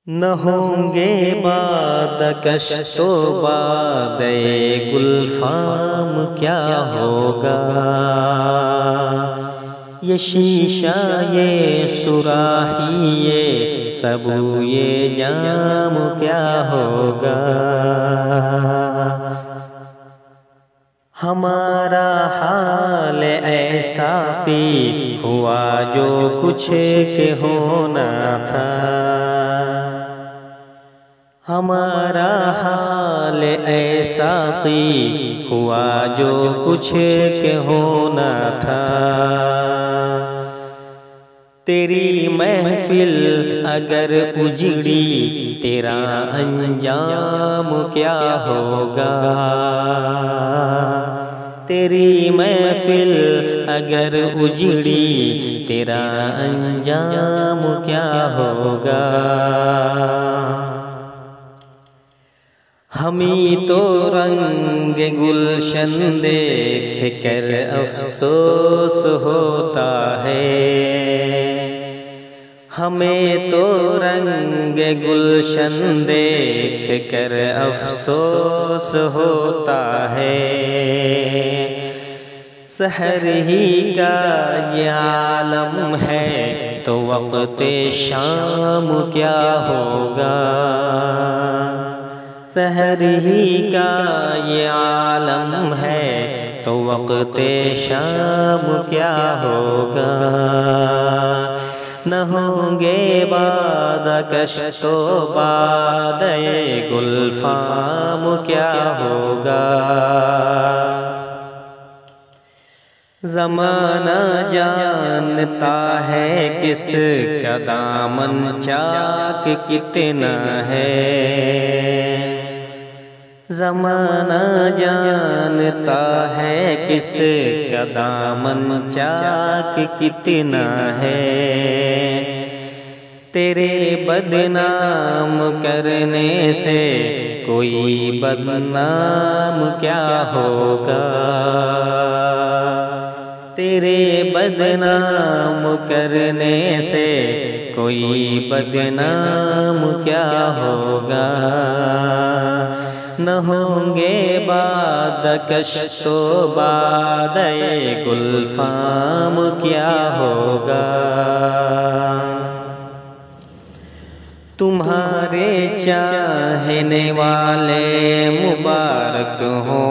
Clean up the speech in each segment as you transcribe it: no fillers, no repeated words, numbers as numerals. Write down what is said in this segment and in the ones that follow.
न होंगे बाद कश्तो बादे गुलफाम क्या होगा। ये शीशा ये सुराही ये सबू ये जाम क्या होगा। हमारा हाल ऐसा भी हुआ जो कुछ के होना था। हमारा हाल ऐसा भी हुआ जो कुछ के होना था। तेरी महफिल अगर उजड़ी तेरा अंजाम क्या होगा। तेरी महफिल अगर उजड़ी तेरा अंजाम क्या होगा। हमी तो रंग गुलशन देख कर अफसोस होता है। हमें तो रंग गुलशन देख कर अफसोस होता है। सहर ही का ये आलम है तो वक़्ते शाम क्या होगा। सहर ही का ये आलम है तो वक़्ते शाम क्या होगा। न होंगे बाद कश्तो बादे गुलफाम क्या होगा। ज़माना जानता है किस का दामन चाक कितना है। ज़माना जानता है किस का दामन चाक कितना है। तेरे बदनाम करने से कोई बदनाम क्या होगा। तेरे बदनाम करने से कोई बदनाम क्या होगा। न होंगे बाद कश्तो बादे गुलफाम क्या होगा। तुम्हारे चाहने वाले मुबारक हो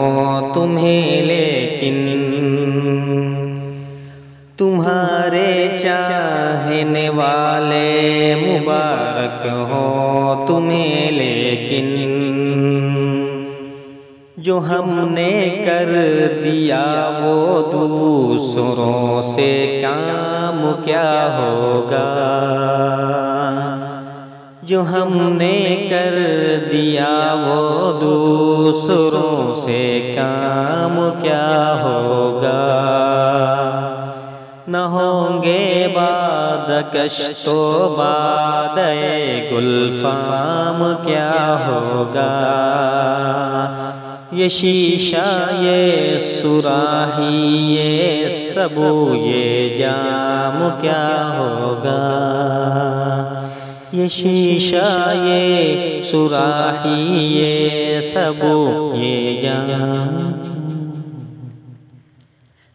तुम्हें लेकिन। तुम्हारे चाहने वाले मुबारक हो तुम्हें लेकिन। जो हमने कर दिया वो दूसरों से काम क्या होगा। जो हमने कर दिया वो दूसरों से काम क्या होगा। न होंगे बाद कश्तो बादे गुलफाम क्या होगा। ये शीशा ये सुराही ये सबू ये जाम क्या होगा। ये शीशा ये सुराही ये सबू ये जाम।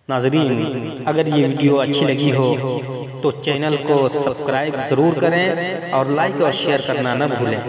नाज़रीन, अगर ये वीडियो अच्छी लगी हो तो चैनल को सब्सक्राइब ज़रूर करें और लाइक और शेयर करना न भूलें।